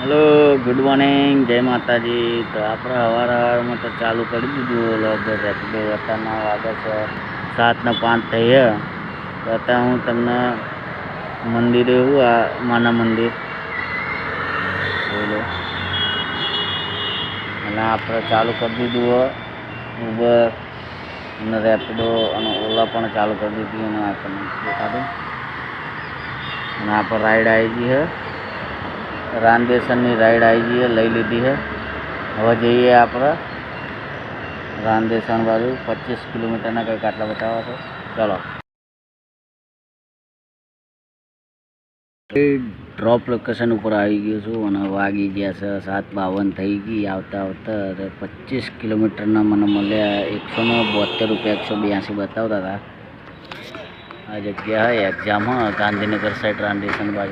Hello good morning जय माता जी। तो આપણે સવારમાં તો ચાલુ કરી દીધું વ્લોગ રેપિડો અત્યારના વાગે છે 7:05 થઈ છે। તો અત્યારે હું તમને મંદિરે એવું આ માના મંદિર બોલો અને આપણે ચાલુ કરી દીધું ઉબર અને રેપિડો અને ઓલા પણ ચાલુ કરી દીધી અને આપણને દેખાડું અને આપણે રાઈડ આવી ગઈ છે રાંદેસરની રાઈડ આવી ગઈ લઈ લીધી છે। હવે જઈએ આપણે રાંદેસણ બાજુ 25 કિલોમીટરના કંઈક આટલા બતાવો છો। ચલો ડ્રોપ લોકેશન ઉપર આવી ગયો છું અને વાગી ગયા છે 7:52 થઈ ગઈ। આવતા આવતા 25 કિલોમીટરના મને મળ્યા 172 રૂપિયા 182 બતાવતા હતા। આ જગ્યા એક્ઝામ ગાંધીનગર સાઈડ રાંદેસણ બાજુ।